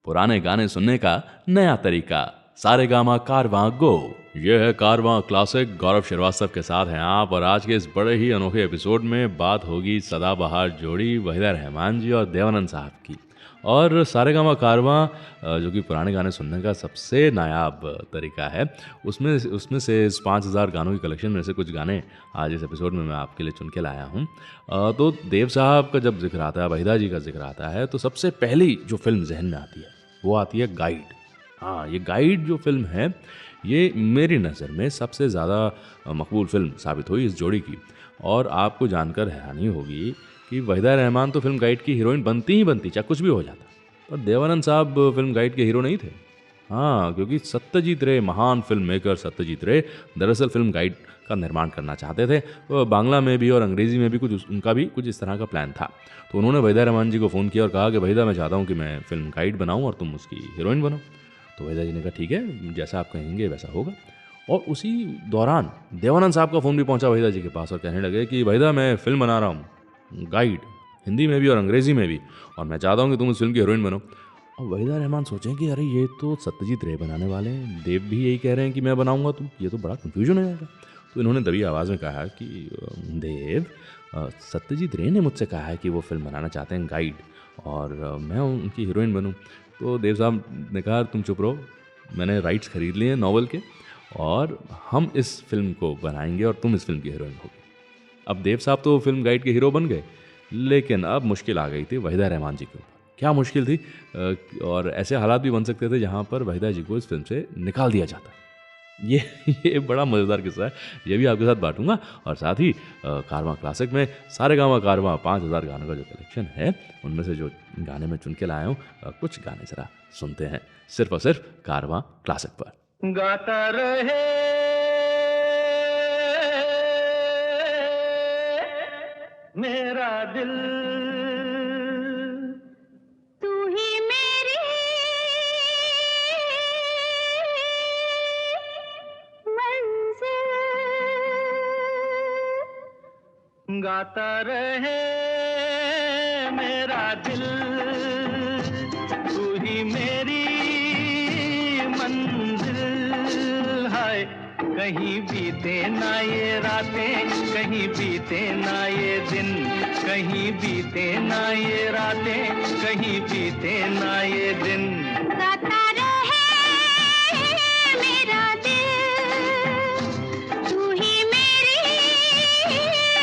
पुराने गाने सुनने का नया तरीका। सारेगामा कारवां गो। ये है कारवां क्लासिक। गौरव श्रीवास्तव के साथ हैं आप, और आज के इस बड़े ही अनोखे एपिसोड में बात होगी सदाबहार जोड़ी वहीदा रहमान जी और देवानंद साहब की। और सारेगामा कारवां जो कि पुराने गाने सुनने का सबसे नायाब तरीका है, उसमें से इस 5000 गानों की कलेक्शन में से कुछ गाने आज इस एपिसोड में मैं आपके लिए चुन के लाया हूँ। तो देव साहब का जब जिक्र आता है, वहीदा जी का जिक्र आता है, तो सबसे पहली जो फिल्म जहन में आती है वो आती है गाइड। हाँ, ये गाइड जो फिल्म है, ये मेरी नज़र में सबसे ज़्यादा मकबूल फिल्म साबित हुई इस जोड़ी की। और आपको जानकर हैरानी होगी कि वहीदा रहमान तो फिल्म गाइड की हीरोइन बनती ही बनती, चाहे कुछ भी हो जाता। पर देवानंद साहब फिल्म गाइड के हीरो नहीं थे। हाँ, क्योंकि सत्यजीत रे, महान फिल्म मेकर सत्यजीत रे, दरअसल फिल्म गाइड का निर्माण करना चाहते थे। वो बांग्ला में भी और अंग्रेज़ी में भी उनका भी कुछ इस तरह का प्लान था। तो उन्होंने वहीदा रहमान जी को फ़ोन किया और कहा कि वहीदा, मैं चाहता हूँ कि मैं फिल्म गाइड बनाऊँ और तुम उसकी हीरोइन बनो। तो वहीदा जी ने कहा ठीक है, जैसा आप कहेंगे वैसा होगा। और उसी दौरान देवानंद साहब का फ़ोन भी पहुंचा वहीदा जी के पास और कहने लगे कि वहीदा, मैं फ़िल्म बना रहा हूँ गाइड, हिंदी में भी और अंग्रेज़ी में भी, और मैं चाहता हूँ कि तुम उस फिल्म की हीरोइन बनो। और वहीदा रहमान सोचें कि अरे ये तो सत्यजीत रे बनाने वाले हैं, देव भी यही कह रहे हैं कि मैं बनाऊँगा, तो ये तो बड़ा कन्फ्यूजन हो जाएगा। तो इन्होंने दबी आवाज़ में कहा कि देव, सत्यजीत रे ने मुझसे कहा है कि वो फिल्म बनाना चाहते हैं गाइड, और मैं उनकी हीरोइन बनूँ। तो देव साहब ने कहा तुम चुप रहो, मैंने राइट्स खरीद लिए हैं नॉवल के, और हम इस फिल्म को बनाएंगे और तुम इस फिल्म की हीरोइन होगी। अब देव साहब तो फिल्म गाइड के हीरो बन गए, लेकिन अब मुश्किल आ गई थी वहीदा रहमान जी के ऊपर। क्या मुश्किल थी? और ऐसे हालात भी बन सकते थे जहाँ पर वहीदा जी को इस फिल्म से निकाल दिया जाता। ये बड़ा मज़ेदार किस्सा है, ये भी आपके साथ बांटूंगा। और साथ ही कारवां क्लासिक में सारेगामा कारवां 5000 गानों का जो कलेक्शन है, उनमें से जो गाने मैं चुन के लाया हूँ, कुछ गाने ज़रा सुनते हैं, सिर्फ और सिर्फ कारवां क्लासिक पर। गाता रहे मेरा दिल, तू ही मेरी मंजिल। गाता रहे मेरा दिल, तू ही मेरी मंजिल। हाय, कहीं बीते ना ये रातें, कहीं बीते ना ये दिन, कहीं बीते ना ये रातें, कहीं बीते ना ये दिन। गाता रहे मेरा दिल, तू ही मेरी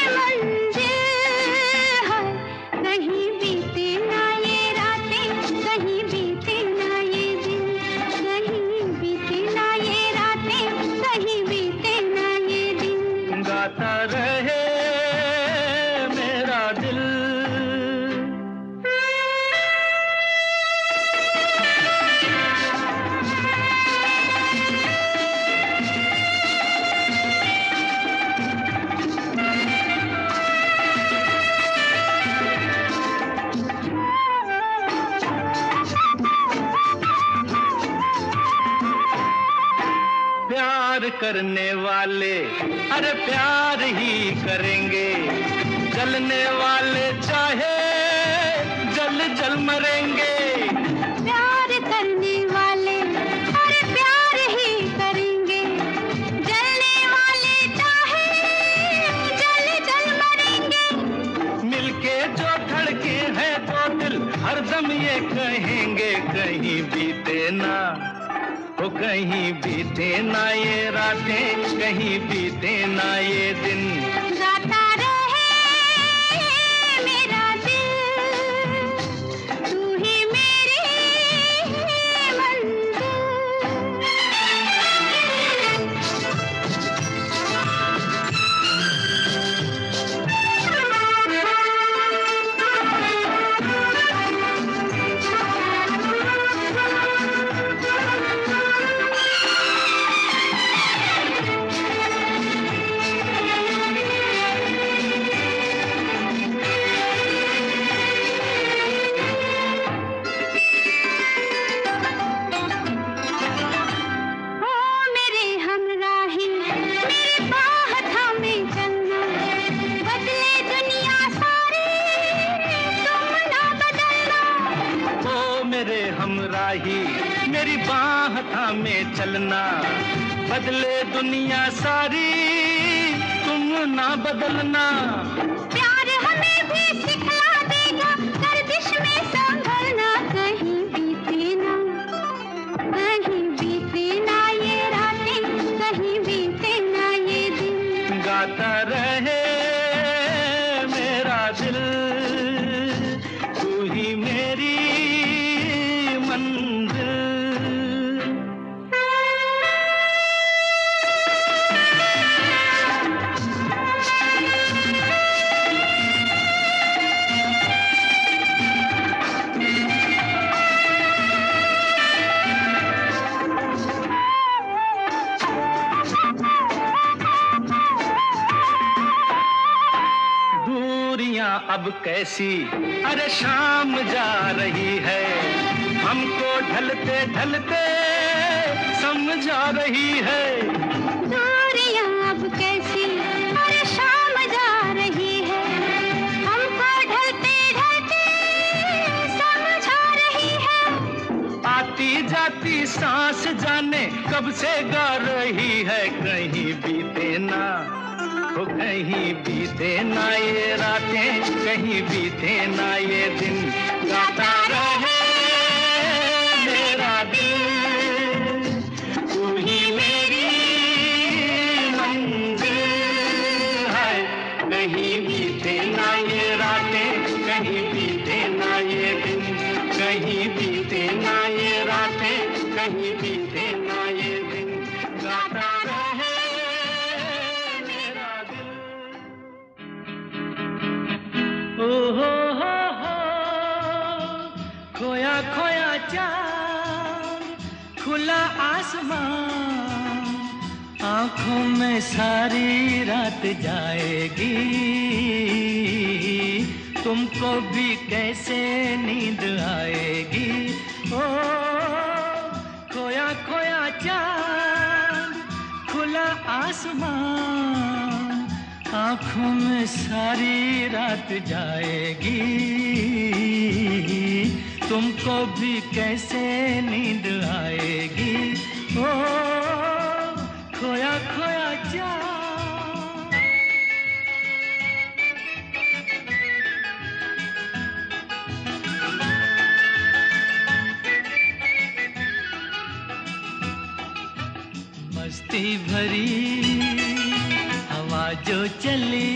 मंजिल। है, कहीं बीते ना ये रातें, कहीं बीते ना ये दिन, कहीं बीते ना ये रातें, कहीं बीते ना ये दिन। गाता रहे मेरा दिल। प्यार करने वाले अरे प्यार ही करेंगे, जलने वाले चाहे जल जल मरेंगे। प्यार करने वाले और प्यार ही करेंगे, जलने वाले चाहे जल जल मरेंगे। मिलके जो धड़के हैं दो दिल, हरदम ये कहेंगे कहीं बीते ना, ओ कहीं बीते ना ये रातें, कहीं बीते ना ये दिन। गाता रहे मेरा दिल, तू ही मेरी मंजिल। ही मेरी बाह थामे चलना, बदले दुनिया सारी तुम ना बदलना। प्यार हमें भी सिखला देगा गर्दिश में संभलना, कहीं बीते ना ये रातें, कहीं बीते ना ये दिन। गाता रहे मेरा दिल, तू ही मेरी मंजिल। अब कैसी अरे शाम जा रही है, हमको ढलते ढलते समझ आ रही है। दूरियां अब कैसी अरे शाम जा रही है, हमको ढलते ढलते समझ आ रही है। आती जाती सांस जाने कब से गा रही है, कहीं बीते ना हो कहीं बीते ना ये रातें, कहीं बीते ना ये दिन। गाता रहे मेरा दिल, तू ही मेरी मंजिल है। कहीं बीते ना ये रातें, कहीं बीते ना ये दिन, कहीं बीते ना ये रातें, कहीं बीते ना ये दिन। गाता रहे खोया खोया चाँद, खुला आसमान, आँखों में सारी रात जाएगी, तुमको भी कैसे नींद आएगी। ओ खोया खोया चाँद, खुला आसमान, आँखों में सारी रात जाएगी, तुमको भी कैसे नींद आएगी। ओ खोया खोया चाँद। मस्ती भरी हवा जो चली,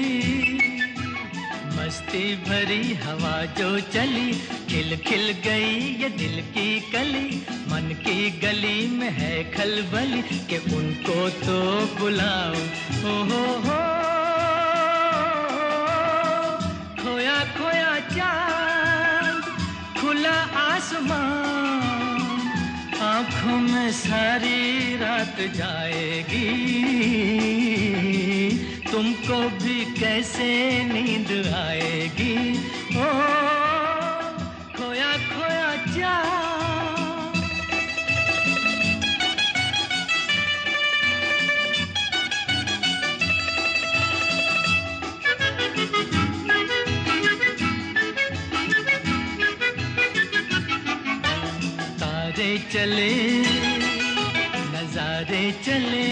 मस्ती भरी हवा जो चली, खिल खिल गई ये दिल की कली, मन की गली में है खलबली कि उनको तो बुलाओ। हो खोया खोया चाँद, खुला आसमान, आँखों में सारी रात जाएगी, तुमको भी कैसे नींद आएगी। ओ खोया खोया चाँद। तारे चले नजारे चले,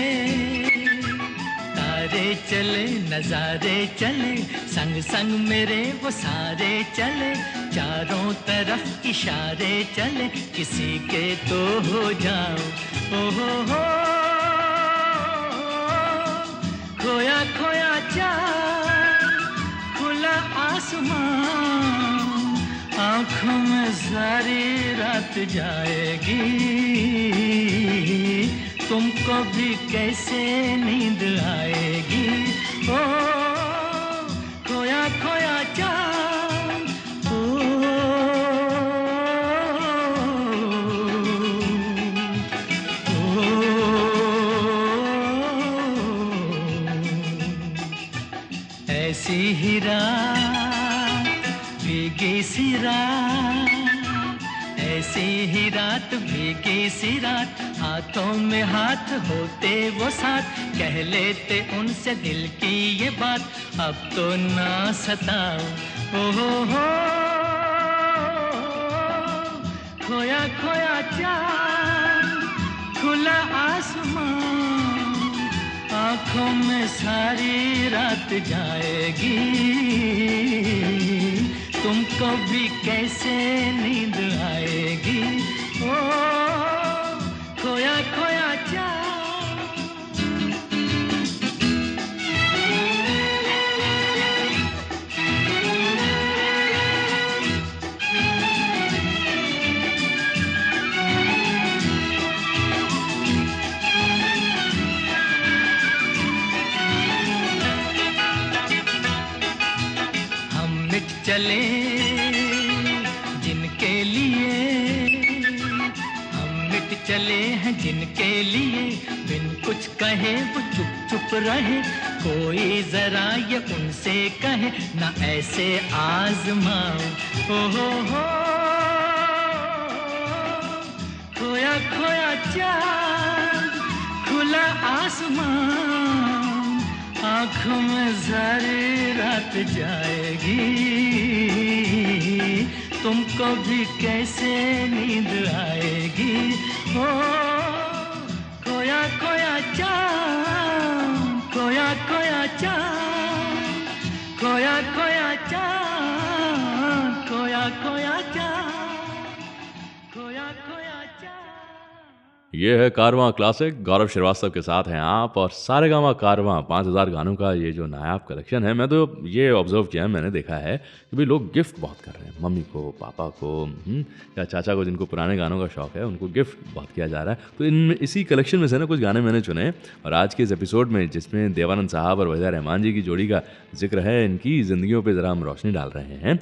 तारे चले नजारे चले, संग संग मेरे वो सारे चले, चारों तरफ इशारे चले, किसी के तो हो जाओ। ओ हो खोया खोया चाँद, खुला आसमान, आँखों में सारी रात जाएगी, तुमको भी कैसे नींद आएगी। ओ खोया खोया चाँद। ओ ऐसी ही रात भीगी सी रात, ऐसी ही रात भीगी सी रात, हाथों में हाथ होते वो साथ, कह लेते उनसे दिल की ये बात, अब तो ना सताओ। ओ हो खोया खोया चांद, खुला आसमान, आंखों में सारी रात जाएगी, तुमको भी कैसे नींद आएगी। ओ खोया खोया चांद। चले जिनके लिए, हम मिट चले हैं जिनके लिए, बिन कुछ कहे वो चुप चुप रहे, कोई जरा ये उनसे कहे ना ऐसे आजमाओ। हो खोया खोया चांद, खुला आसमान, आँखों में सारी रात जाएगी, तुमको भी कैसे नींद आएगी। ओ खोया खोया चांद, खोया खोया चांद, खोया खोया चांद, खोया खोया चांद, खोया खोया चांद। ये है कारवां क्लासिक, गौरव श्रीवास्तव के साथ हैं आप, और सारेगामा कारवां 5000 गानों का ये जो नायाब कलेक्शन है। मैं तो ये ऑब्जर्व किया है, मैंने देखा है कि भाई लोग गिफ्ट बहुत कर रहे हैं, मम्मी को, पापा को, या चाचा को जिनको पुराने गानों का शौक है, उनको गिफ्ट बहुत किया जा रहा है। तो इनमें इसी कलेक्शन में से ना कुछ गाने मैंने चुने, और आज के इस एपिसोड में जिसमें देवानंद साहब और वहीदा रहमान जी की जोड़ी का जिक्र है, इनकी ज़िंदगियों पर ज़रा हम रोशनी डाल रहे हैं,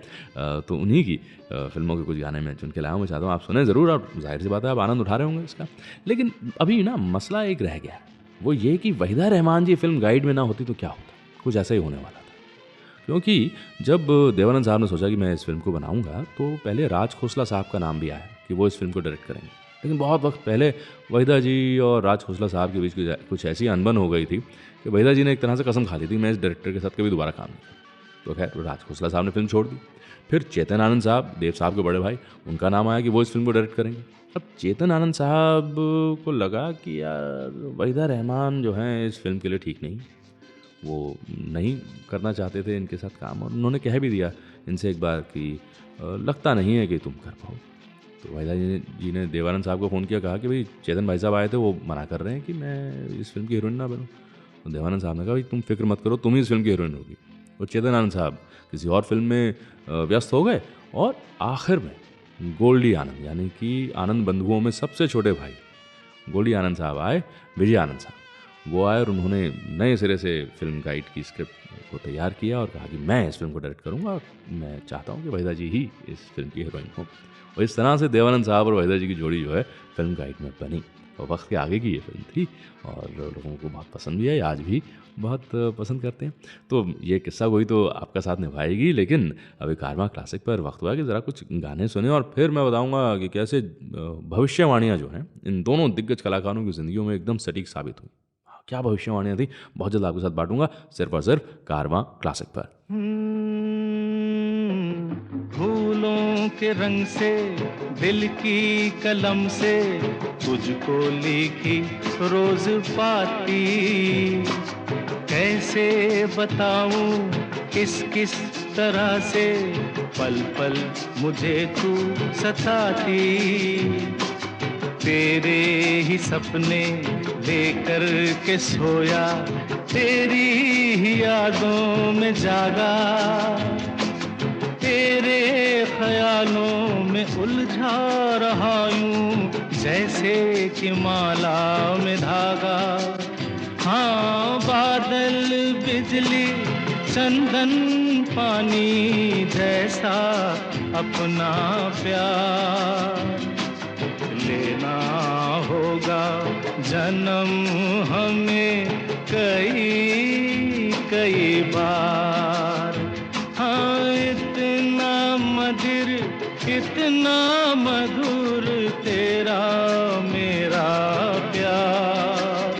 तो उन्हीं की फिल्मों के कुछ गाने मैं चुन के लाया हूँ। मैं चाहता हूँ आप सुने ज़रूर, और जाहिर सी बात है आप आनंद उठा रहे होंगे इसका। लेकिन अभी ना मसला एक रह गया, वो ये कि वहीदा रहमान जी फिल्म गाइड में ना होती तो क्या होता, कुछ ऐसा ही होने वाला था। क्योंकि जब देवानंद साहब ने सोचा कि मैं इस फिल्म को बनाऊंगा, तो पहले राज खोसला साहब का नाम भी आया कि वो इस फिल्म को डायरेक्ट करेंगे। लेकिन बहुत वक्त पहले वहीदा जी और राज खोसला साहब के बीच कुछ ऐसी अनबन हो गई थी कि वहीदा जी ने एक तरह से कसम खा ली थी मैं इस डायरेक्टर के साथ कभी दोबारा काम नहीं करूँ। तो खैर राज खोसला साहब ने फिल्म छोड़ दी। फिर चेतन आनंद साहब, देव साहब के बड़े भाई, उनका नाम आया कि वो इस फिल्म को डायरेक्ट करेंगे। अब चेतन आनंद साहब को लगा कि यार वहीदा रहमान जो हैं इस फिल्म के लिए ठीक नहीं, वो नहीं करना चाहते थे इनके साथ काम, और उन्होंने कह भी दिया इनसे एक बार कि लगता नहीं है कि तुम कर पाओ। तो वहीदा जी ने देवानंद साहब को फ़ोन किया, कहा कि भाई चेतन भाई साहब आए थे, वो मना कर रहे हैं कि मैं इस फिल्म की हीरोइन ना बनूँ। तो देवानंद साहब ने कहा भाई तुम फिक्र मत करो, तुम ही इस फिल्म की हीरोइन होगी। और चेतन आनंद साहब किसी और फिल्म में व्यस्त हो गए, और आखिर में गोल्डी आनंद, यानी कि आनंद बंधुओं में सबसे छोटे भाई गोल्डी आनंद साहब आए, विजय आनंद साहब वो आए, और उन्होंने नए सिरे से फिल्म गाइड की स्क्रिप्ट को तैयार किया और कहा कि मैं इस फिल्म को डायरेक्ट करूंगा, और मैं चाहता हूं कि वहीदा जी ही इस फिल्म की हीरोइन हो। और इस तरह से देवानंद साहब और वहीदा जी की जोड़ी जो है फिल्म गाइड में बनी, और वक्त के आगे की ये फिल्म थी, और लोगों को बहुत पसंद भी आई, आज भी बहुत पसंद करते हैं। तो ये किस्सा कोई तो आपका साथ निभाएगी, लेकिन अभी कारवां क्लासिक पर वक्त हुआ कि ज़रा कुछ गाने सुने, और फिर मैं बताऊंगा कि कैसे भविष्यवाणियाँ जो हैं इन दोनों दिग्गज कलाकारों की ज़िंदगियों में एकदम सटीक साबित हुई। क्या भविष्यवाणियाँ थी, बहुत जल्द आपके साथ बांटूंगा, सिर्फ और सिर्फ कारवां क्लासिक पर। फूलों के रंग से, दिल की कलम से, तुझको लिखी रोज पाती, कैसे बताऊं किस किस तरह से, पल पल मुझे तू सताती, तेरे ही सपने लेकर के सोया, तेरी ही यादों में जागा, तेरे ख्यालों में उलझा रहा यूं, जैसे कि माला में धागा। हाँ बादल बिजली चंदन पानी जैसा अपना प्यार लेना होगा जन्म हमें कई कई बार। हाँ इतना मधुर इतना मधुर तेरा मेरा प्यार,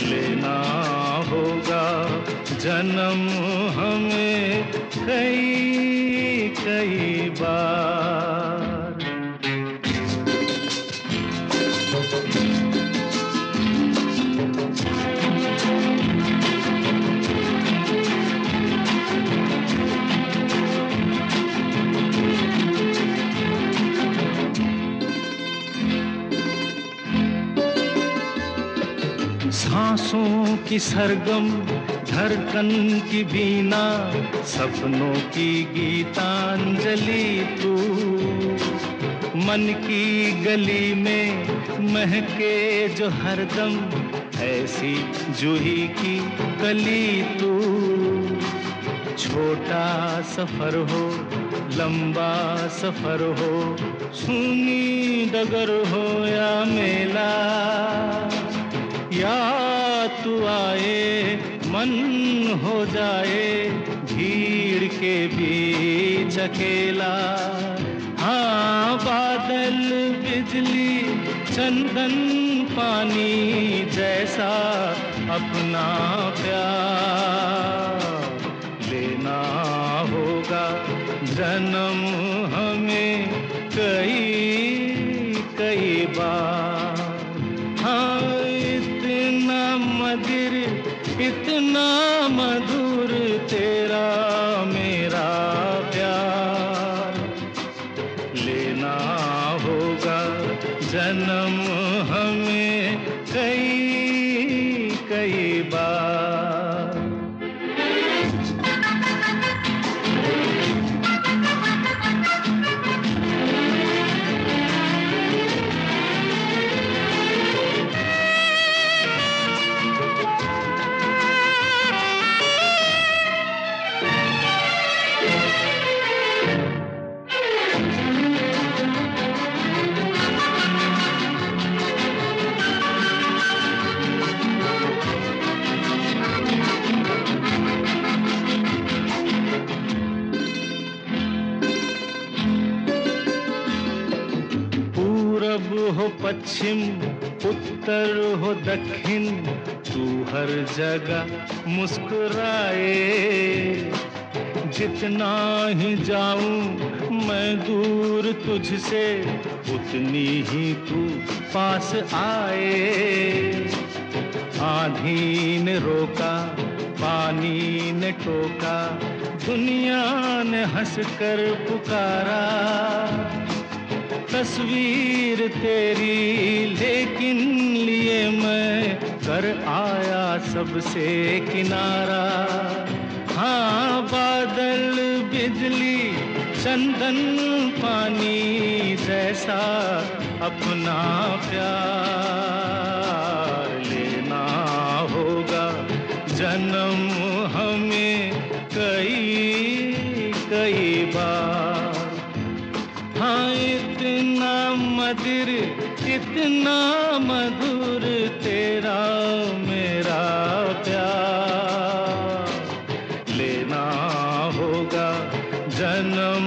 लेना होगा जन्म हमें कई कई बार। सांसों की सरगम धड़कन की बीना, सपनों की गीतांजलि तू। मन की गली में महके जो हरदम, ऐसी जूही की कली तू। छोटा सफर हो लंबा सफर हो, सूनी डगर हो या मेला, या तू आए मन हो जाए भीड़ के बीच अकेला। हाँ, बादल बिजली चंदन पानी जैसा अपना प्यार लेना होगा जन्म हमें कई कई बार। हाँ, इतना मधुर इतना मधुर तेरा मेरा प्यार, लेना होगा जन्म हमें कई कई बार। हो पश्चिम उत्तर हो दक्षिण, तू हर जगह मुस्कुराए। जितना ही जाऊं मैं दूर तुझसे, उतनी ही तू पास आए। आंधी ने रोका पानी ने टोका, दुनिया ने हंसकर पुकारा। तस्वीर तेरी लेकिन लिए मैं कर आया सबसे किनारा। हाँ, बादल बिजली चंदन पानी जैसा अपना प्यार लेना होगा जन्म हमें कई कई बार। हाँ, इतना मधुर इतना मधुर तेरा मेरा प्यार, लेना होगा जन्म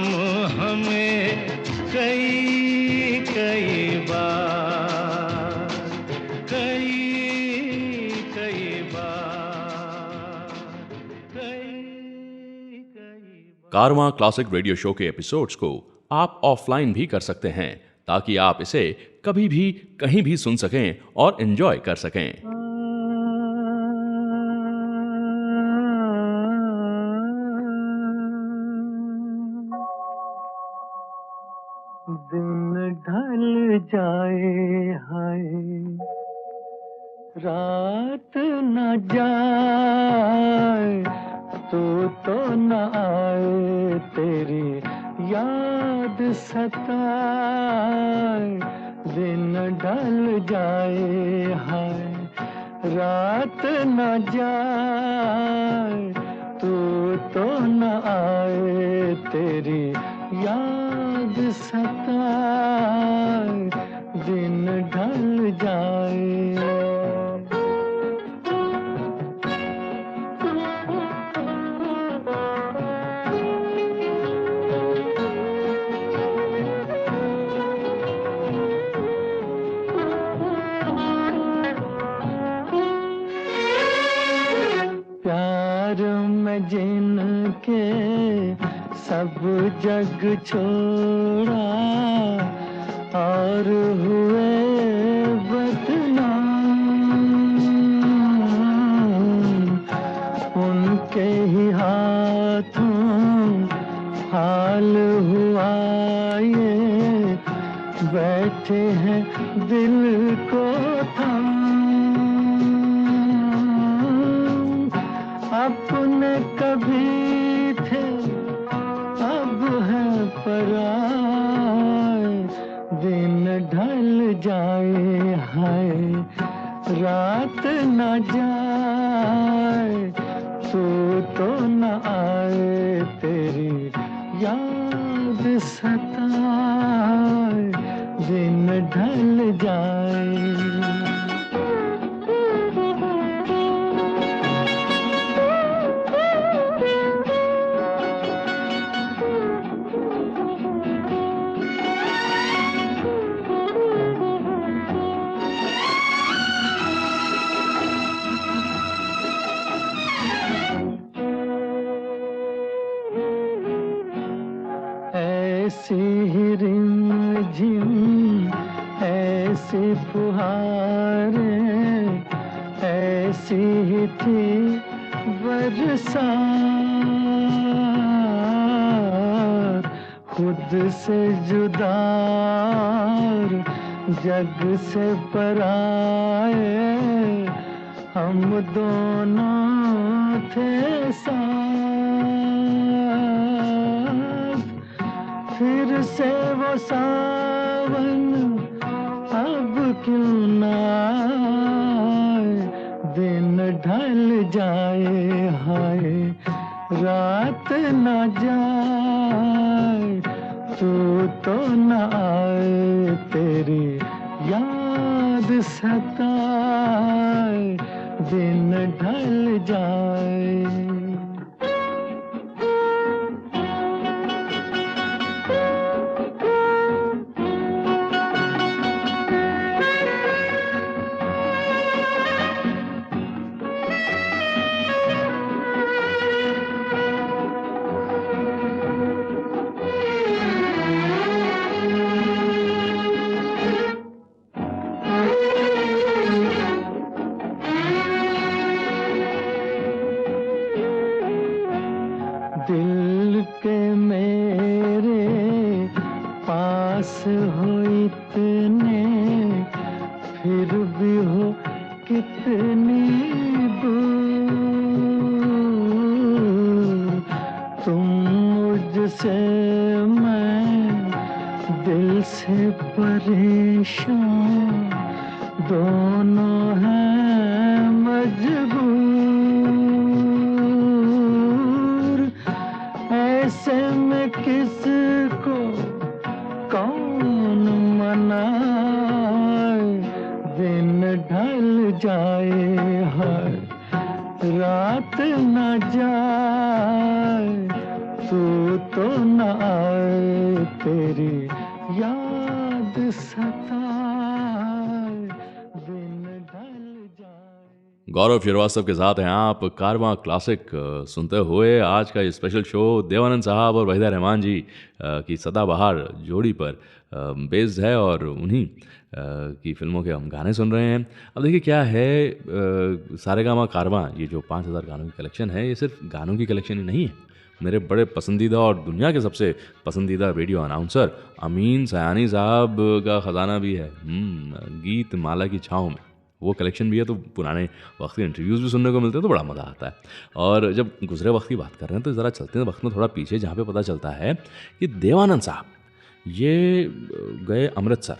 हमें कई कई बार, कई कई बार, कई कई बार। कारवां क्लासिक रेडियो शो के एपिसोड्स को आप ऑफलाइन भी कर सकते हैं, ताकि आप इसे कभी भी कहीं भी सुन सकें और एंजॉय कर सकें। दिन ढल जाए हाय, रात न जाए, तो न आए तेरी याद सताए। दिन ढल जाए हाय, रात न जाए, तो न आए तेरी याद सताए। दिन ढल जाए। जिनके सब जग छोड़ा और हुए बदनाम, उनके ही हाथों हाल हुआ ये, बैठे हैं दिल को थाम। अपने कभी थे अब है पराए, दिन ढल जाए हाय रात न जाए, तो न आए तेरी याद सताए, दिन ढल जाए। ऐसी ही रिमझिम ऐसी फुहारें, ऐसी ही थी बरसात, खुद से जुदा जग से पराए, हम दोनों थे साथ, फिर से वो सावन अब क्यों न आए, दिन ढल जाए हाय रात न जाए, तो न आए तेरी याद सताए, दिन ढल जाए। दिल के मेरे पास हो इतने, फिर भी हो कितनी दूर, तुम मुझसे मैं दिल से परेशान, दोनों हैं मजबूर, ऐसे में किसको कौन मनाए, दिन ढल जाए हाय रात न जाए, तो न आए तेरी याद सताए, दिन ढल जाए। गौरव श्रीवास्तव के साथ हैं आप कारवां क्लासिक सुनते हुए। आज का ये स्पेशल शो देवानंद साहब और वहीदा रहमान जी की सदाबहार जोड़ी पर बेस्ड है और उन्हीं की फिल्मों के हम गाने सुन रहे हैं। अब देखिए क्या है, सारेगामा कारवां ये जो 5000 गानों की कलेक्शन है, ये सिर्फ गानों की कलेक्शन ही नहीं है। मेरे बड़े पसंदीदा और दुनिया के सबसे पसंदीदा रेडियो अनाउंसर अमीन सयानी साहब का ख़जाना भी है गीत माला की छाँव में। वो कलेक्शन भी है, तो पुराने वक्त के इंटरव्यूज़ भी सुनने को मिलते हैं, तो बड़ा मज़ा आता है। और जब गुजरे वक्त की बात कर रहे हैं तो ज़रा चलते हैं वक्त में थोड़ा पीछे, जहाँ पे पता चलता है कि देवानंद साहब ये गए अमृतसर,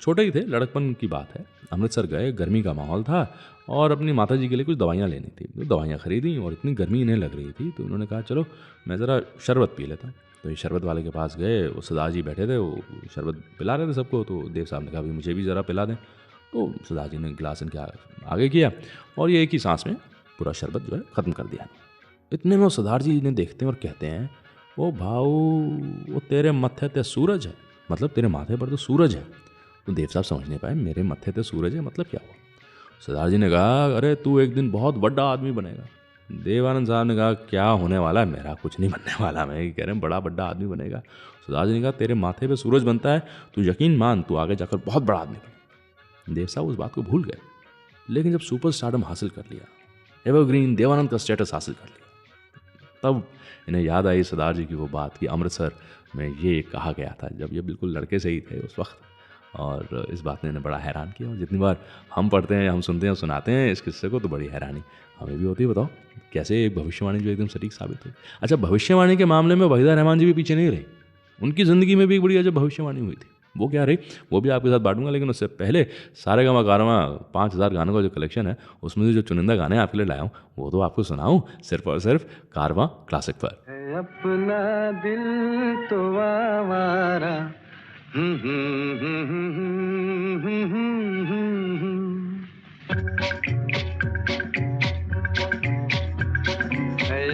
छोटे ही थे, लड़कपन की बात है। अमृतसर गए, गर्मी का माहौल था और अपनी माता जी के लिए कुछ दवाइयाँ लेनी थी। तो दवाइयाँ ख़रीदी और इतनी गर्मी इन्हें लग रही थी तो उन्होंने कहा चलो मैं ज़रा शरबत पी लेता हूँ। तो ये शरबत वाले के पास गए, वो सरदार जी बैठे थे, वो शरबत पिला रहे थे सबको। तो देव साहब ने कहा भाई मुझे भी ज़रा पिला दें। तो सरदार जी ने गिलास इनके आगे किया और ये एक ही सांस में पूरा शरबत जो है ख़त्म कर दिया। इतने में वो सरदार जी ने देखते हैं और कहते हैं वो भाऊ वो तेरे मत्थे ते सूरज है, मतलब तेरे माथे पर तो सूरज है। तो देव साहब समझ नहीं पाए मेरे मत्थे ते सूरज है मतलब क्या हुआ। सरदार जी ने कहा अरे तू एक दिन बहुत बड़ा आदमी बनेगा। देवानंद साहब ने कहा क्या होने वाला है, मेरा कुछ नहीं बनने वाला, मैं कह रहे हैं बड़ा आदमी बनेगा। सरदार जी ने कहा तेरे माथे पे सूरज बनता है, तू यकीन मान तू आगे जाकर बहुत बड़ा आदमी बनेगा। देव साहब उस बात को भूल गए, लेकिन जब सुपर स्टारडम हासिल कर लिया, एवरग्रीन देवानंद का स्टेटस हासिल कर लिया, तब इन्हें याद आई सरदार जी की वो बात कि अमृतसर में ये कहा गया था, जब ये बिल्कुल लड़के से ही थे उस वक्त। और इस बात ने इन्हें बड़ा हैरान किया। और जितनी बार हम पढ़ते हैं, हम सुनते हैं, सुनाते हैं इस किस्से को, तो बड़ी हैरानी हमें भी होती है। बताओ कैसे एक भविष्यवाणी जो एकदम सटीक साबित हुई। अच्छा, भविष्यवाणी के मामले में वहीदा रहमान जी भी पीछे नहीं रहे। उनकी ज़िंदगी में भी एक बड़ी अजब भविष्यवाणी हुई थी। वो क्या रही वो भी आपके साथ बांटूंगा, लेकिन उससे पहले सारेगामा कारवां 5000 गानों का जो कलेक्शन है उसमें से जो चुनिंदा गाने आपके लिए लाया हूँ वो तो आपको सुनाऊँ सिर्फ और सिर्फ कारवां क्लासिक पर। अपना दिल तो आवारा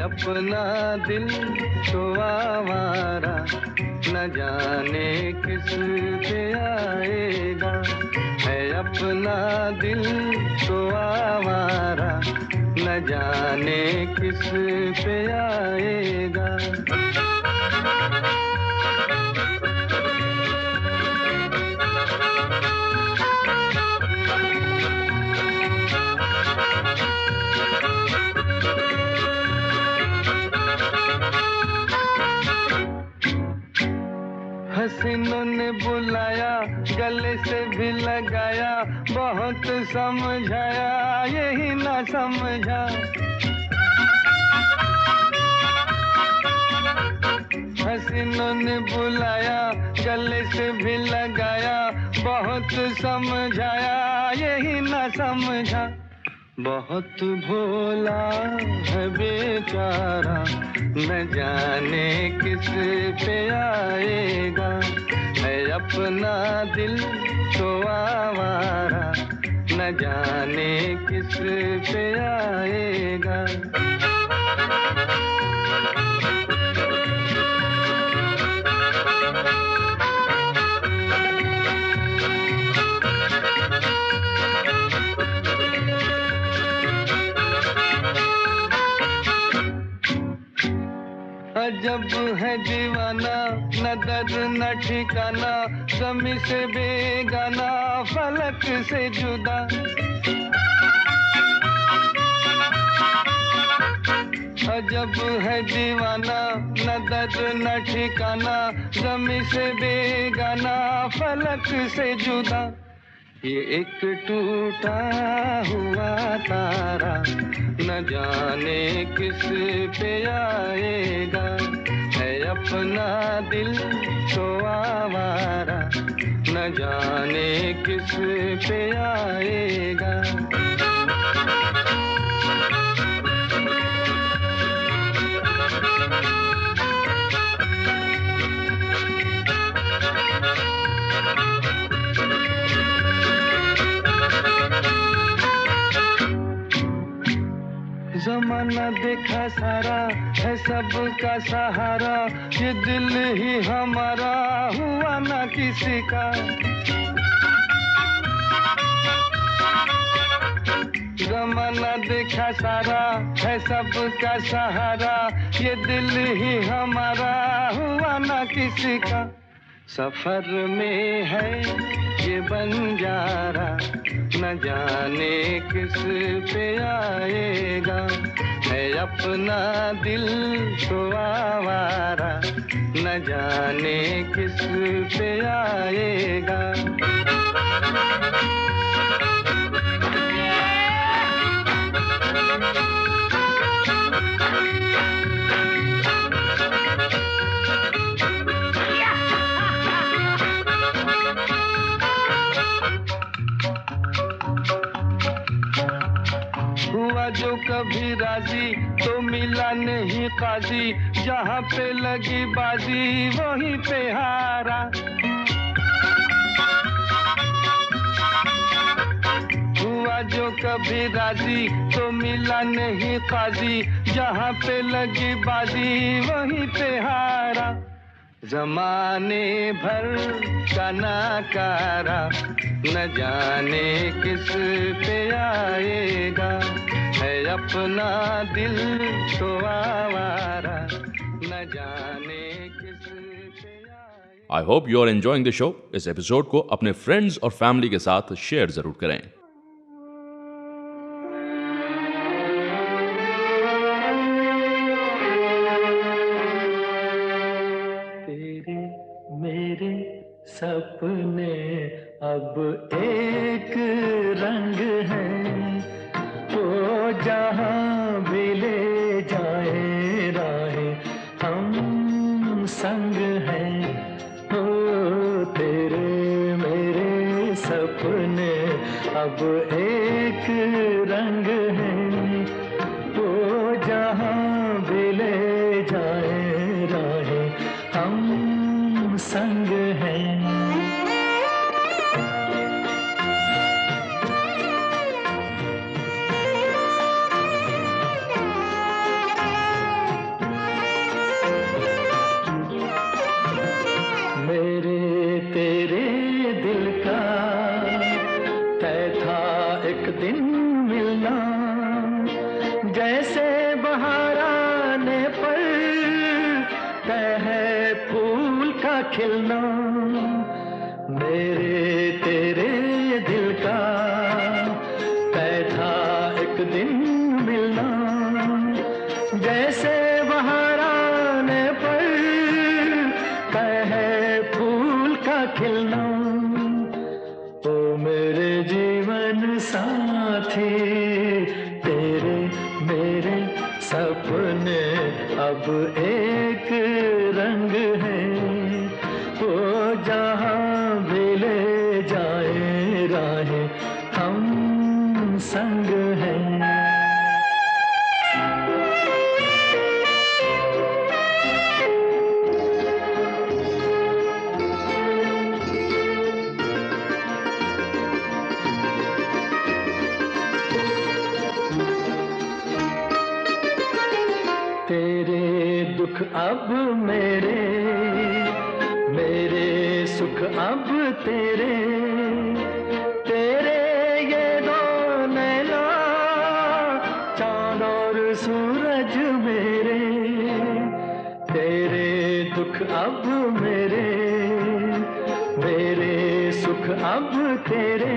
अपना दिल तो आवारा न जाने किस पे आएगा है अपना दिल तो आवारा न जाने किस पे आएगा हसीनों ने बुलाया गले से भी लगाया बहुत समझाया यही ना समझा हसीनों ने बुलाया गले से भी लगाया बहुत समझाया यही ना समझा बहुत भोला है बेचारा न जाने किस पे आएगा है अपना दिल तो आवारा न जाने किस पे आएगा अजब है दीवाना न दर्द न ठिकाना ज़मीं से बेगाना फलक से जुदा अजब है दीवाना न दर्द न ठिकाना ज़मीं से बेगाना फलक से जुदा ये एक टूटा हुआ तारा न जाने किस पे आएगा है अपना दिल तो आवारा न जाने किस पे आएगा जमाना देखा सारा है सबका सहारा ये दिल ही हमारा हुआ ना किसी का जमाना देखा सारा है सबका सहारा ये दिल ही हमारा हुआ ना किसी का सफर में है ये बंजारा न जाने किस पे आएगा है अपना दिल तो आवारा न जाने किस पे आएगा हुआ जो कभी राजी तो मिला नहीं काजी जहाँ पे लगी बाजी वहीं पे हारा हुआ जो कभी राजी तो मिला नहीं काजी जहाँ पे लगी बाजी वहीं पे हारा जमाने भर का नाकारा न जाने किस पे आएगा है अपना दिल तो आवारा न जाने किस पे आएगा। I hope you are enjoying the show. इस एपिसोड को अपने फ्रेंड्स और फैमिली के साथ शेयर जरूर करें। सपने अब एक रंग है, वो जहाँ भी ले जाए राहें, हम संग हैं। हो तेरे मेरे सपने अब एक रंग है, वो जहाँ भी ले जाए राहें, हम संग हैं। जैसे बहार आने पर तय है फूल का खिलना, मेरे तेरे दिल का तय था एक दिन मिलना। जैसे बहार आने पर तय है फूल का खिलना, ओ मेरे जीवन साथी तेरे मेरे सपने अब एक रंग है, वो जहाँ भी ले जाए राहें, हम संग हैं। तेरे दुख अब मेरे, मेरे सुख अब तेरे, तेरे ये दो नैना चांद और सूरज मेरे। तेरे दुख अब मेरे, मेरे सुख अब तेरे,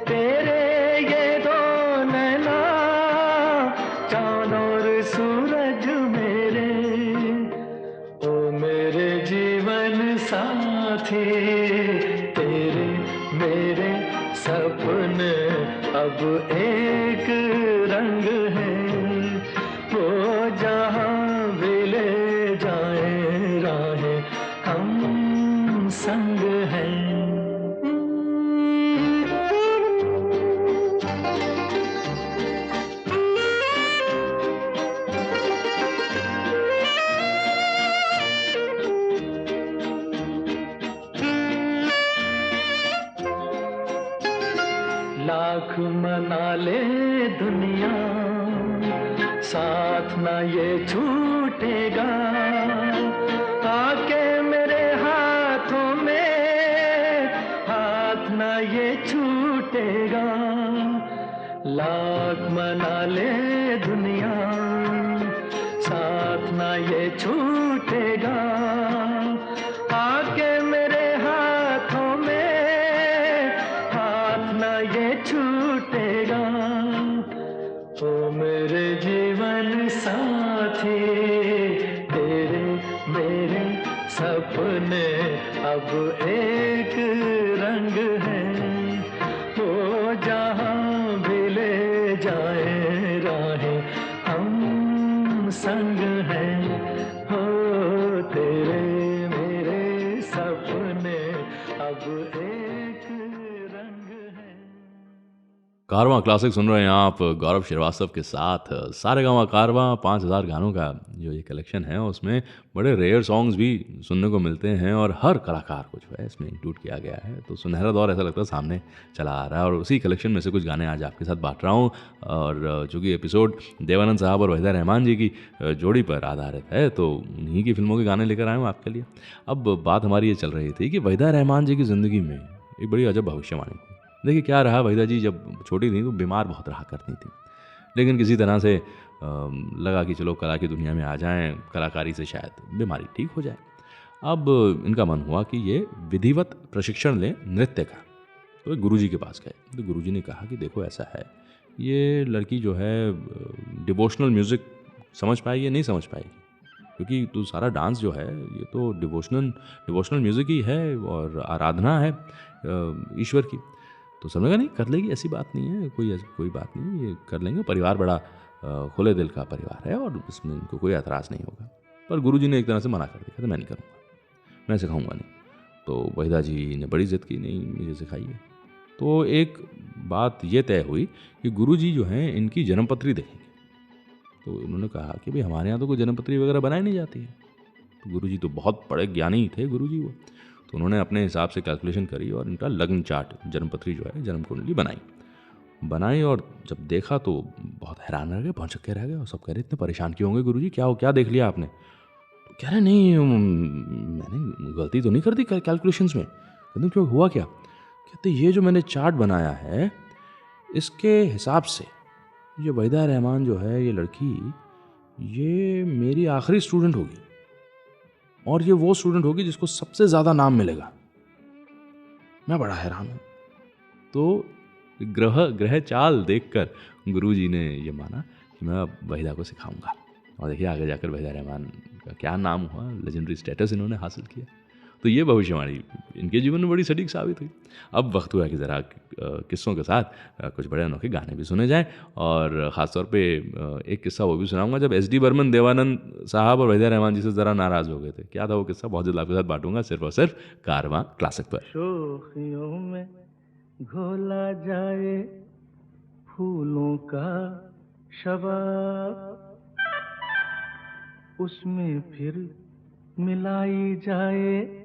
तेरे ये दो नैना चांद और सूरज मेरे। ओ मेरे जीवन साथी तेरे मेरे सपने अब एक रंग है, वो जहाँ भी ले जाए राहें, हम संग हैं। लाख मना ले दुनिया, साथ ना ये छूटेगा, आके मेरे हाथों में हाथ ना ये छूटेगा। लाख मना ले दुनिया, साथ ना ये छूटेगा, आके मेरे हाथों में हाथ ना ये छूटेगा। ओ मेरे जीवन साथी तेरे मेरे सपने अब एक रंग है, वो जहाँ भी ले जाए राहें, हम संग हैं। हो तेरे मेरे सपने अब एक रंग है। कारवां क्लासिक सुन रहे हैं आप गौरव श्रीवास्तव के साथ। सारेगामा कारवां 5000 गानों का जो ये कलेक्शन है उसमें बड़े रेयर सॉन्ग्स भी सुनने को मिलते हैं और हर कलाकार को जो है इसमें इंक्लूड किया गया है। तो सुनहरा दौर ऐसा लगता है सामने चला आ रहा है और उसी कलेक्शन में से कुछ गाने आज आपके साथ बांट रहा हूँ। और चूँकि एपिसोड देवानंद साहब और वहीदा रहमान जी की जोड़ी पर आधारित है तो उन्हीं की फिल्मों के गाने लेकर आए हूँ आपके लिए। अब बात हमारी ये चल रही थी कि वहीदा रहमान जी की ज़िंदगी में एक बड़ी अजब भविष्यवाणी थी। देखिए क्या रहा, वहीदा जी जब छोटी थी तो बीमार बहुत रहा करती थी, लेकिन किसी तरह से लगा कि चलो कला की दुनिया में आ जाएं, कलाकारी से शायद बीमारी ठीक हो जाए। अब इनका मन हुआ कि ये विधिवत प्रशिक्षण लें नृत्य का। तो गुरुजी के पास गए तो गुरुजी ने कहा कि देखो ऐसा है, ये लड़की जो है डिवोशनल म्यूज़िक समझ पाएगी या नहीं समझ पाएगी। क्योंकि तो सारा डांस जो है ये तो डिवोशनल म्यूज़िक ही है और आराधना है ईश्वर की। तो समझेगा नहीं, कर लेगी, ऐसी बात नहीं है, कोई बात नहीं, ये कर लेंगे। परिवार बड़ा खुले दिल का परिवार है और इसमें इनको कोई एतराज़ नहीं होगा। पर गुरुजी ने एक तरह से मना कर दिया, मैं नहीं करूँगा, मैं सिखाऊंगा नहीं। तो वहीदा जी ने बड़ी जिद की, नहीं मुझे सिखाइए। तो एक बात ये तय हुई कि गुरुजी जो हैं इनकी जन्मपत्री देखेंगे। तो उन्होंने कहा कि भाई हमारे यहाँ तो कोई जन्मपत्री वगैरह बनाई नहीं जाती है। तो गुरुजी तो बहुत बड़े ज्ञानी थे गुरुजी वो। तो उन्होंने अपने हिसाब से कैलकुलेशन करी और इनका लग्न चार्ट, जन्मपत्री जो है, जन्म कुंडली बनाई और जब देखा तो बहुत हैरान रह गए, भौचक्के रह गए और सब कह रहे इतने परेशान क्यों होंगे गुरुजी, क्या देख लिया आपने? तो कह रहे नहीं मैंने गलती तो नहीं कर दी कैलकुलेशंस में। कहते क्यों, हुआ क्या? कहते ये जो मैंने चार्ट बनाया है इसके हिसाब से ये वहीदा रहमान जो है, ये लड़की, ये मेरी आखिरी स्टूडेंट होगी और ये वो स्टूडेंट होगी जिसको सबसे ज़्यादा नाम मिलेगा। मैं बड़ा हैरान हूँ। तो ग्रह चाल देखकर गुरुजी ने ये माना कि मैं अब वहीदा को सिखाऊंगा। और देखिए आगे जाकर वहीदा रहमान का क्या नाम हुआ, लेजेंडरी स्टेटस इन्होंने हासिल किया। तो ये भविष्यवाणी इनके जीवन में बड़ी सटीक साबित हुई। अब वक्त हुआ कि ज़रा किस्सों के साथ कुछ बड़े अनोखे गाने भी सुने जाएं और ख़ासतौर पे एक किस्सा वो भी सुनाऊंगा जब एस डी बर्मन देवानंद साहब और वहीदा रहमान जी से ज़रा नाराज़ हो गए थे। क्या था वो किस्सा, बहुत जल्द आपके साथ बांटूंगा, सिर्फ और सिर्फ कारवां क्लासिक पर। शोखियों में घोला जाए फूलों का शबाब, उसमें फिर मिलाई जाए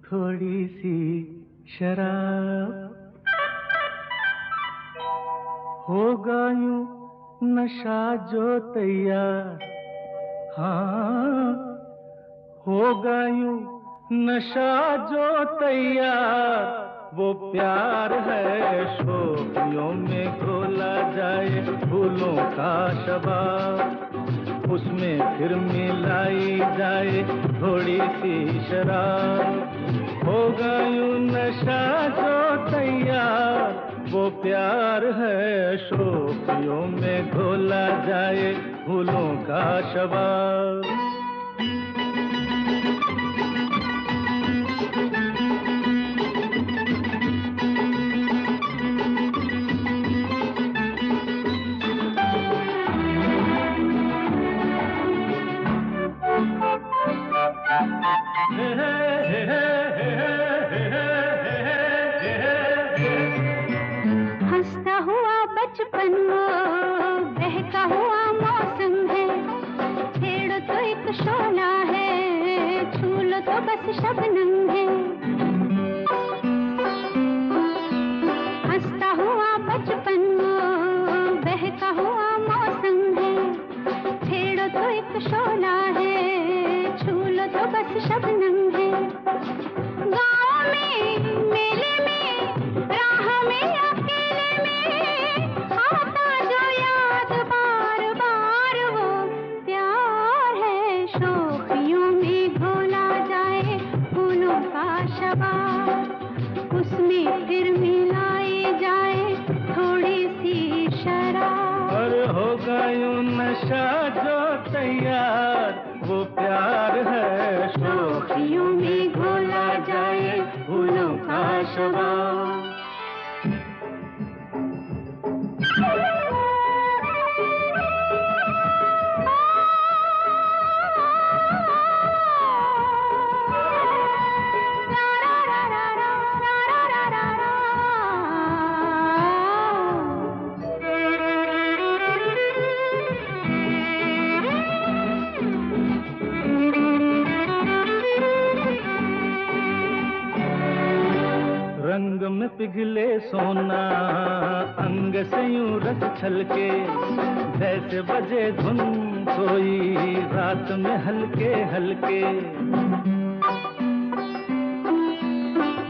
थोड़ी सी शराब, होगा यूं नशा जो तैयार, हाँ होगा यूं नशा जो तैयार, वो प्यार है शोखियों में घोला जाए फूलों का शबाब, उसमें फिर मिलाई जाए थोड़ी सी शराब, होगा यूं नशा जो तैयार, वो प्यार है शोखियों में घोला जाए फूलों का शबाब। हंसता हुआ बचपन वो बहका हुआ मौसम है, छेड़ो तो एक शोला है, छू लो तो बस शबनम है। हंसता हुआ बचपन वो बहका हुआ मौसम है, छेड़ो तो एक शोला है, छू लो तो बस शबनम है। गाँव में मेले में राह में अकेले में आता जो याद बार बार, वो प्यार है शोखियों में घोला जाए फूलों का शबाब, उसमें फिर मिलाई जाए थोड़ी सी शराब, और होगा यूं नशा जो तैयार, वो प्यार है शोखियों में घोला जाए फूलों का शबाब। रंग में पिघले सोना अंग से यूं रस छलके, जैसे बजे धुन कोई रात में हल्के हल्के।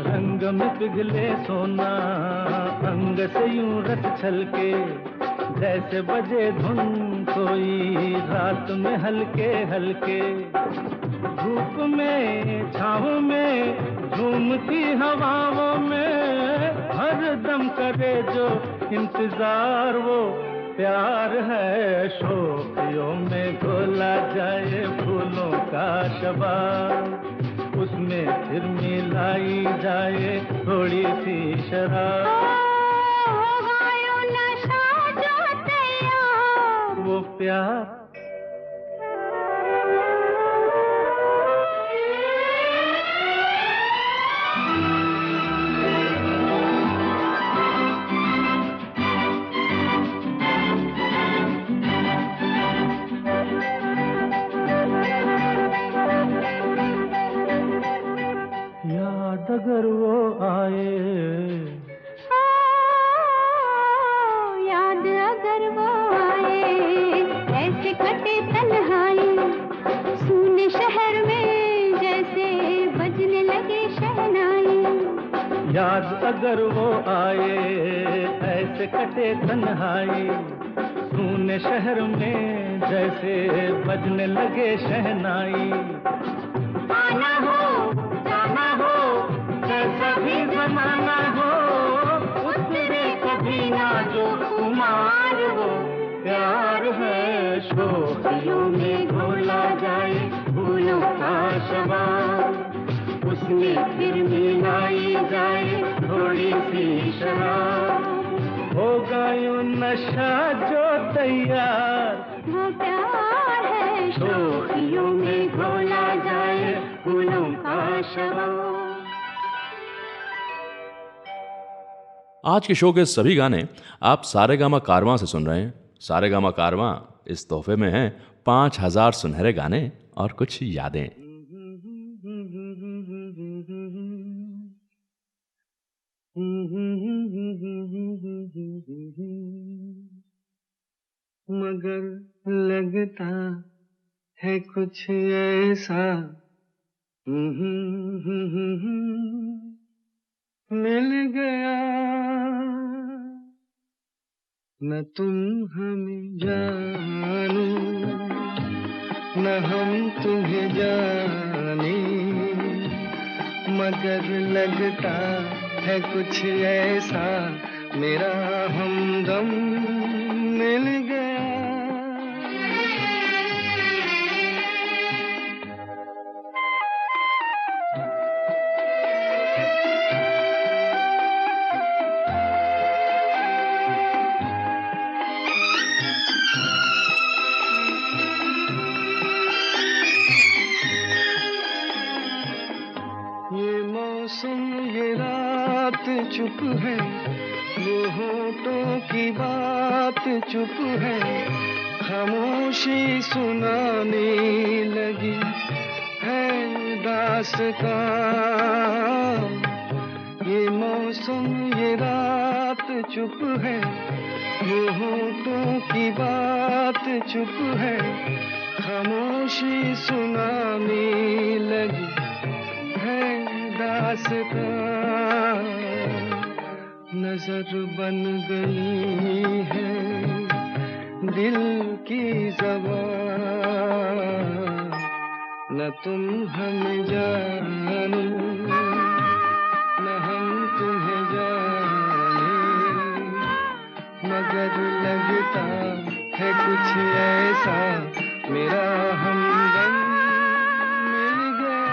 रंग में पिघले सोना अंग से यूं रस छलके, जैसे बजे धुन कोई रात में हल्के हल्के। धूप में छाँव में झूमती हवाओं में हर दम करे जो इंतजार, वो प्यार है शोखियों में घोला जाए फूलों का शबाब, उसमें फिर मिलाई जाए थोड़ी सी शराब। होगा यूं नशा जो तैयार, वो प्यार अगर वो आए, याद अगर वो आए, ऐसे कटे तन्हाई, सुने शहर में जैसे बजने लगे शहनाई। याद अगर वो आए, ऐसे कटे तन्हाई, सुने शहर में जैसे बजने लगे शहनाई। आना हो जाना हो कैसा भी जमाना हो, उतरे कभी ना जो कुमार हो। प्यार है शोखियों में घोला जाए फूलों का शबाब, उसमें फिर मिलाई जाए थोड़ी सी शराब। होगा यूं नशा जो तैयार, वो प्यार है शोखियों में घोला जाए फूलों का शबाब। आज के शो के सभी गाने आप सारेगामा कारवां से सुन रहे हैं। सारेगामा कारवां इस तोहफे में हैं 5000 सुनहरे गाने और कुछ यादें। मगर लगता है कुछ ऐसा मिल गया, न तुम हमें जानो न हम तुम्हें जाने, मगर लगता है कुछ ऐसा मेरा हमदम मिल गया। चुप है वो होठों की बात, चुप है खामोशी सुनाने लगी है दास्तां। ये मौसम ये रात चुप है वो होठों की बात, चुप है खामोशी सुनाने लगी है दास्तां। नजर बन गई है दिल की ज़बान, न तुम हमें जानो न हम तुम्हें जाने, मगर लगता है कुछ ऐसा मेरा हमदम मिल गया।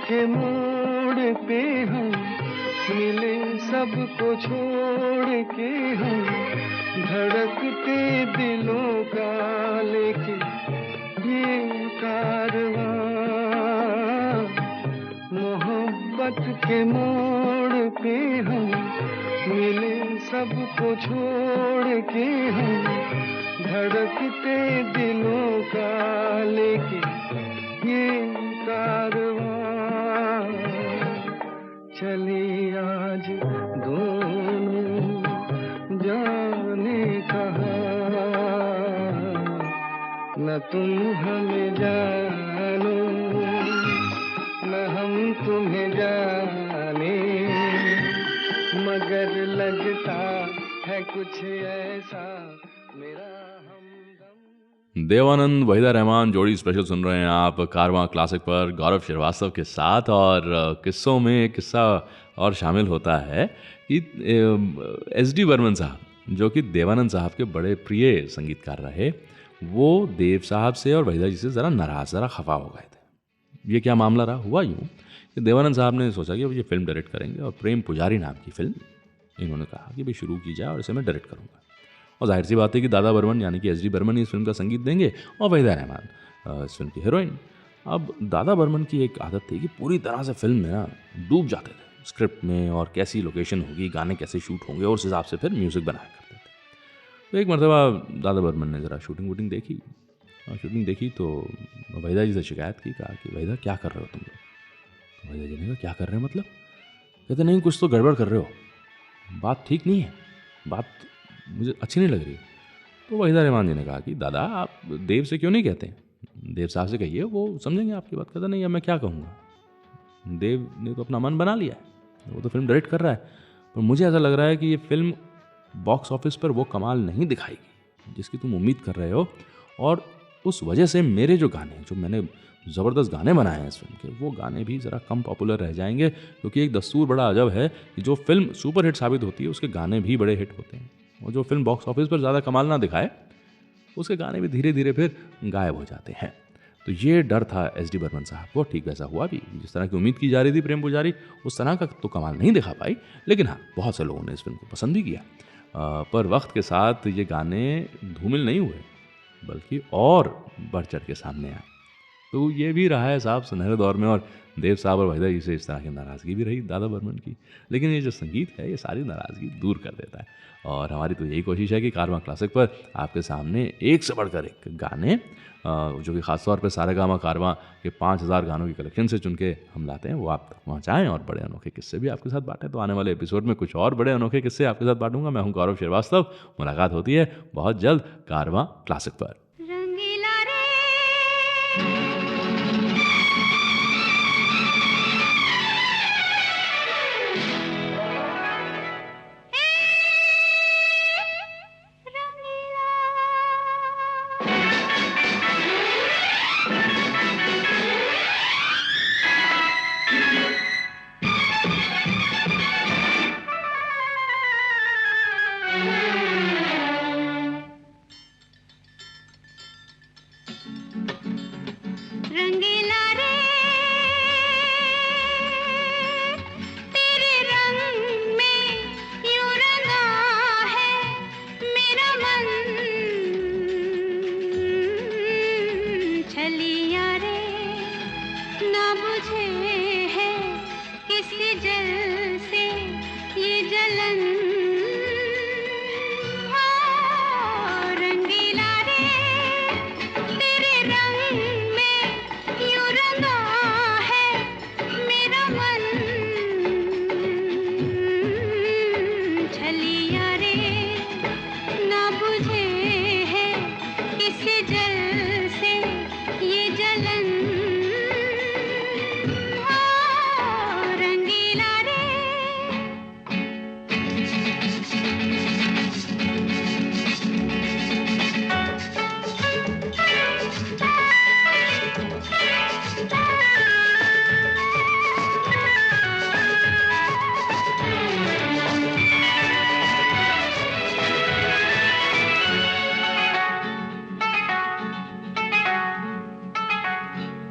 के मोड़ पे हम मिले सबको छोड़ के, हम धड़कते दिलों का लेके ये कारवां। मोहब्बत के मोड़ पे हम मिले सबको छोड़ के, हम धड़कते दिलों का लेके ये कारवां। चले आज दोनों जाने कहाँ, न तुम हमें जानो न हम तुम्हें जाने, देवानंद वहीदा रहमान जोड़ी स्पेशल सुन रहे हैं आप कारवां क्लासिक पर गौरव श्रीवास्तव के साथ। और किस्सों में एक किस्सा और शामिल होता है कि SD बर्मन साहब जो कि देवानंद साहब के बड़े प्रिय संगीतकार रहे, वो देव साहब से और वहीदा जी से ज़रा नाराज़, ज़रा खफा हो गए थे। ये क्या मामला रहा, हुआ यूँ कि देवानंद साहब ने सोचा कि वो ये फिल्म डायरेक्ट करेंगे और प्रेम पुजारी नाम की फिल्म इन्होंने कहा कि भाई शुरू की जाए और इसे मैं डायरेक्ट करूँगा। और जाहिर सी बात है कि दादा बर्मन यानी कि SD बर्मन इस फिल्म का संगीत देंगे और वहीदा रहमान इस फिल्म की हीरोइन। अब दादा बर्मन की एक आदत थी कि पूरी तरह से फिल्म में ना डूब जाते थे स्क्रिप्ट में, और कैसी लोकेशन होगी, गाने कैसे शूट होंगे, और उस हिसाब से फिर म्यूज़िक बनाया करते थे। तो एक मरतबा दादा बर्मन ने ज़रा शूटिंग देखी, और शूटिंग देखी तो वहीदा जी से शिकायत की, कहा कि वहीदा क्या कर रहे हो तुम लोग। तो वहीदा जी ने कहा क्या कर रहे हो मतलब? कहते नहीं, कुछ तो गड़बड़ कर रहे हो, बात ठीक नहीं है, बात मुझे अच्छी नहीं लग रही। तो वहीदा रहमान जी ने कहा कि दादा आप देव से क्यों नहीं कहते, देव साहब से कहिए, वो समझेंगे आपकी बात। कहता नहीं, अब मैं क्या कहूँगा, देव ने तो अपना मन बना लिया है, वो तो फिल्म डायरेक्ट कर रहा है, पर मुझे ऐसा लग रहा है कि ये फिल्म बॉक्स ऑफिस पर वो कमाल नहीं दिखाएगी जिसकी तुम उम्मीद कर रहे हो, और उस वजह से मेरे जो गाने, जो मैंने ज़बरदस्त गाने बनाए हैं इस फिल्म के, वो गाने भी ज़रा कम पॉपुलर रह जाएंगे, क्योंकि एक दस्तूर बड़ा अजब है कि जो फिल्म सुपर हिट साबित होती है उसके गाने भी बड़े हिट होते हैं, और जो फिल्म बॉक्स ऑफिस पर ज़्यादा कमाल ना दिखाए उसके गाने भी धीरे धीरे फिर गायब हो जाते हैं। तो ये डर था SD बर्मन साहब को। ठीक वैसा हुआ भी, जिस तरह की उम्मीद की जा रही थी प्रेम पुजारी, उस तरह का तो कमाल नहीं दिखा पाई, लेकिन हाँ बहुत से लोगों ने इस फिल्म को पसंद भी किया। पर वक्त के साथ ये गाने धूमिल नहीं हुए, बल्कि और बढ़ चढ़ के सामने आए। तो ये भी रहा है साहब सुनहरे दौर में, और देव साहब और वहीदा जी से इस तरह की नाराज़गी भी रही दादा बर्मन की, लेकिन ये जो संगीत है ये सारी नाराज़गी दूर कर देता है। और हमारी तो यही कोशिश है कि कारवां क्लासिक पर आपके सामने एक से बढ़कर एक गाने, जो कि ख़ासतौर पर सारेगामा कारवां के 5000 गानों की कलेक्शन से चुन के हम लाते हैं, वो आप तक पहुँचाएँ, और बड़े अनोखे किस्से भी आपके साथ बांटें। तो आने वाले एपिसोड में कुछ और बड़े अनोखे किस्से आपके साथ बांटूंगा। मैं हूँ गौरव श्रीवास्तव, मुलाकात होती है बहुत जल्द कारवां क्लासिक पर। रंगीला रे रंगीला रे तेरे रंग में यूं रंगा है मेरा मन, छलिया रे ना बुझे है किसी जल से ये जलन।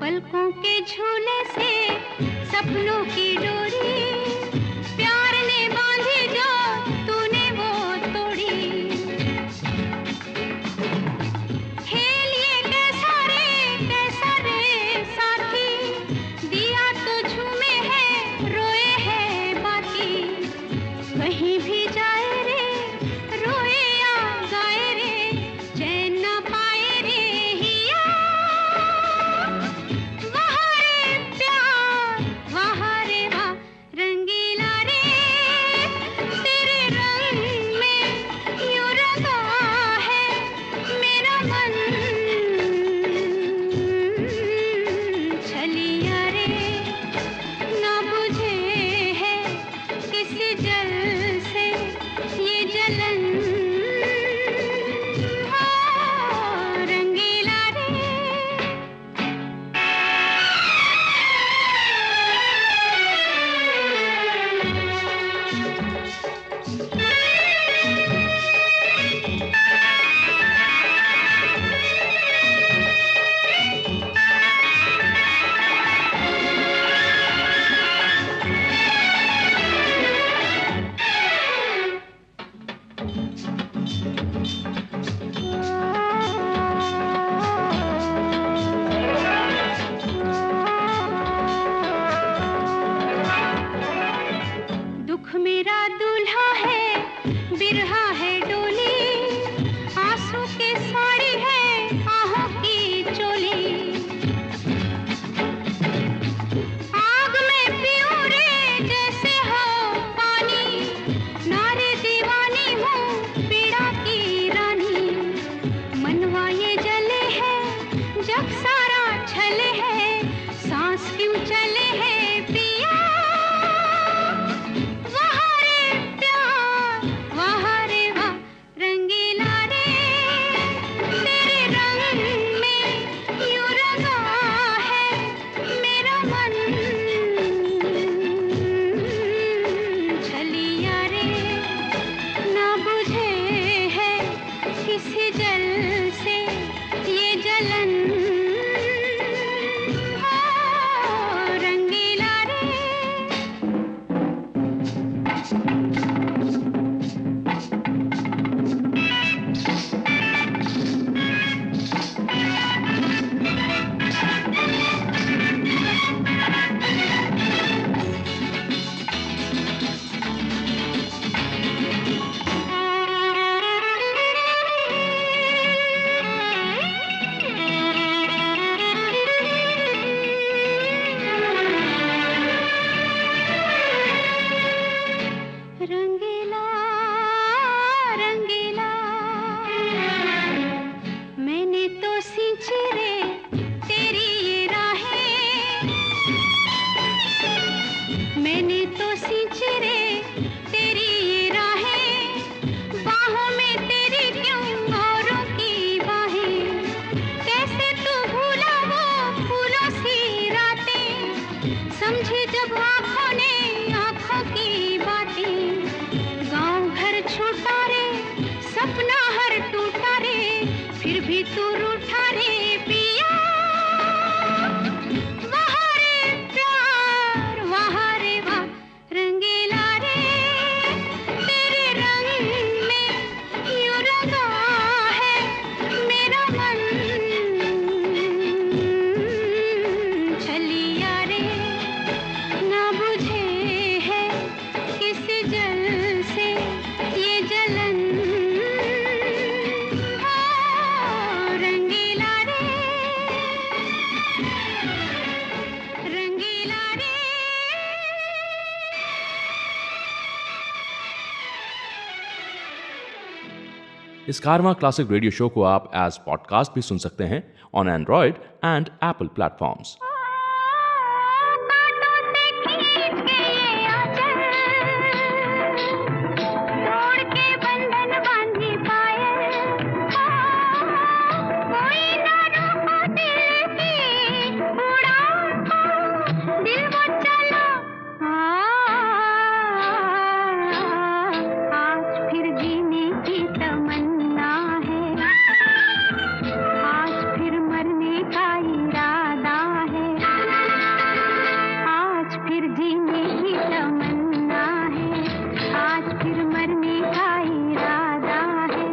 पलकों के झूले से सपनों की डोरी प्यार ने बांधी जो तूने वो तोड़ी। खेल ये कैसा रे साथी, दिया तो झूमे है रोए है बाकी। कहीं भी जाए रे रोए या गाए रे, चैन ना पाए रे हिया। वहाँ रे प्यार वहाँ रे वाह, क्यों चले हैं पिया, वहाँ रे प्यार, वहाँ रे वाह रंगीला रे, तेरे रंग में यूं रंगा है मेरा मन, छलिया रे ना बुझे है किसी जल से ये जलन, हाँ, रंगीला रे। रंगीला रंगीला मैंने तो सींची रे तेरी ये राहें, मैंने तो सींची रे तेरी ये राहें, बाहों में तेरी क्यों औरों की बाहें, कैसे तू भूला वो फूलों सी रातें, समझी जब आँखों ने आँखों की बातें, गाँव घर छूटा रे सपना हर टूटा रे, फिर भी तू रूठा रे पिया, वहाँ रे प्यार, वहाँ रे वाह रंगीला रे, तेरे रंग में यूं रंगा है मेरा मन, छलिया रे ना बुझे है किसी जल से ये जलन, हाँ, रंगीला रे, रंगीला रे। इस कारवां क्लासिक रेडियो शो को आप एज पॉडकास्ट भी सुन सकते हैं on Android and Apple platforms. बातों से खींच के ये आंचल, तोड़ के बंधन बांधी पायल, कोई ना रोको दिल की उड़ान को, दिल वो चला आज फिर जीने की तमन्ना है, आज फिर मरने का इरादा है, आज फिर जीने की तमन्ना है, आज फिर मरने का इरादा है।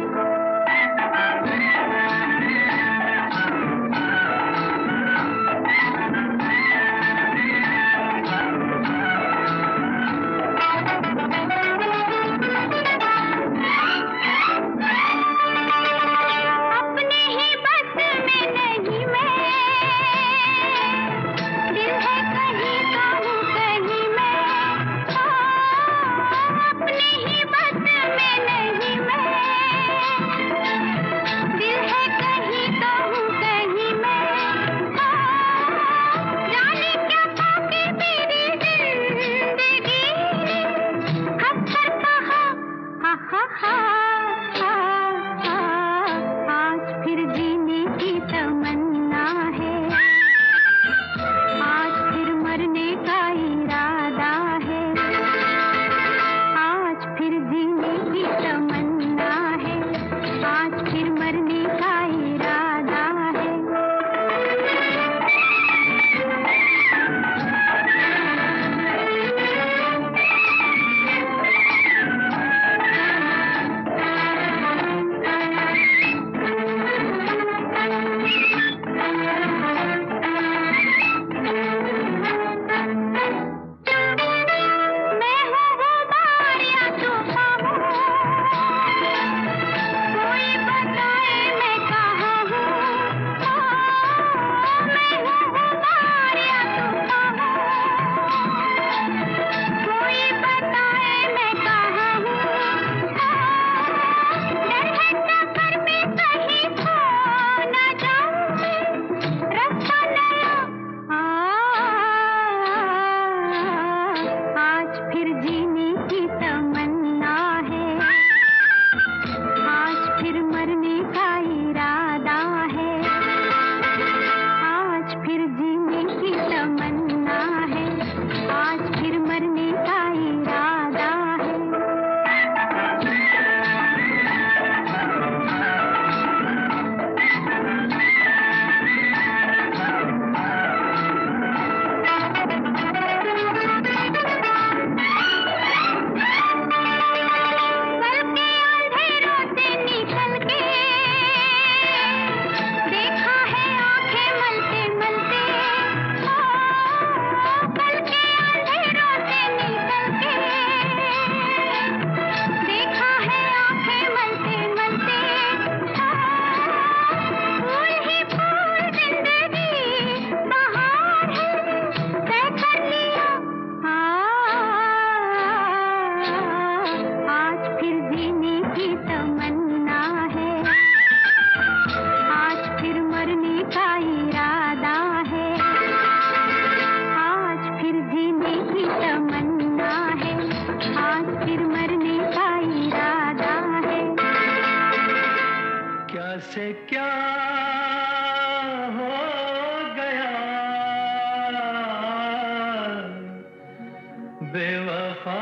बेवफा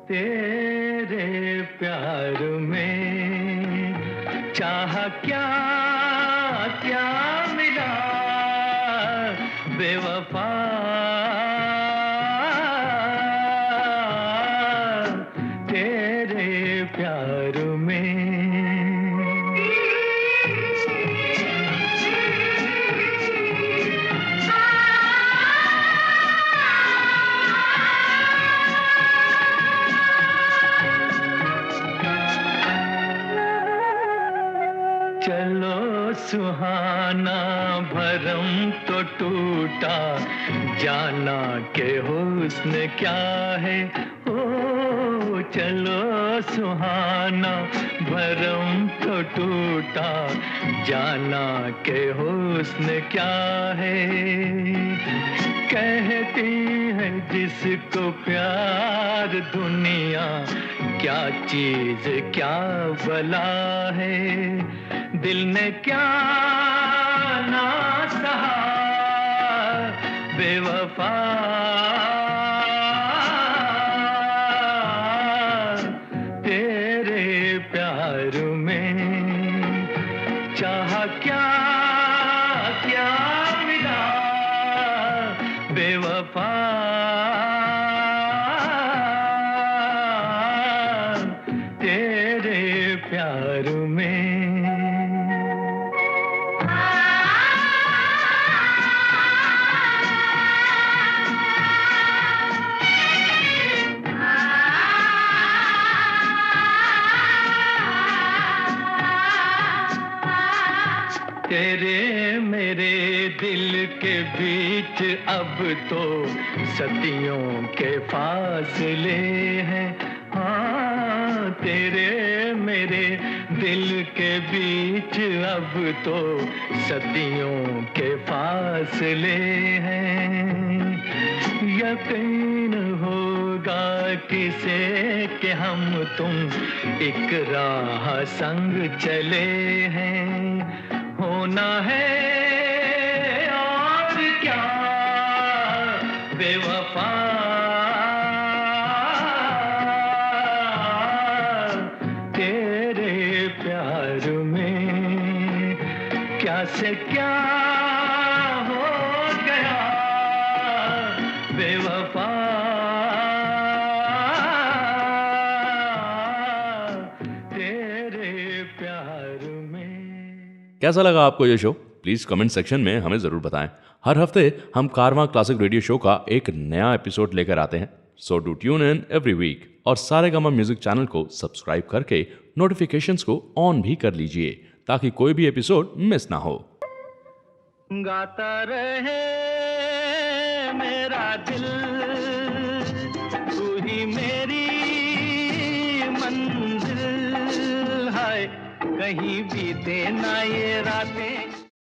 तेरे प्यार में चाह क्या क्या मिला बेवफा तेरे प्यार में चलो सुहाना भरम तो टूटा जाना के हुस्न क्या है ओ चलो सुहाना भरम तो टूटा जाना के हुस्न क्या है कहती है जिसको प्यार दुनिया क्या चीज क्या भला है दिल ने क्या ना सहा बेवफा तेरे प्यार में चाह क्या क्या मिला बेवफा तेरे प्यार में तेरे मेरे दिल के बीच अब तो सदियों के फासले हैं हाँ तेरे मेरे दिल के बीच अब तो सदियों के फासले हैं यकीन होगा किसे कि हम तुम एक राह संग चले हैं होना है और क्या बेवफा तेरे प्यार में क्या से क्या हो गया बेवफा तेरे प्यार में। कैसा लगा आपको ये शो? प्लीज कमेंट सेक्शन में हमें जरूर बताएं। हर हफ्ते हम कारवां क्लासिक रेडियो शो का एक नया एपिसोड लेकर आते हैं, so do tune in every week और सारेगामा म्यूजिक चैनल को सब्सक्राइब करके नोटिफिकेशंस को ऑन भी कर लीजिए ताकि कोई भी एपिसोड मिस ना हो। गाता रहे मेरा दिल तू ही मेरी मंजिल है कहीं बीते ना ये रातें।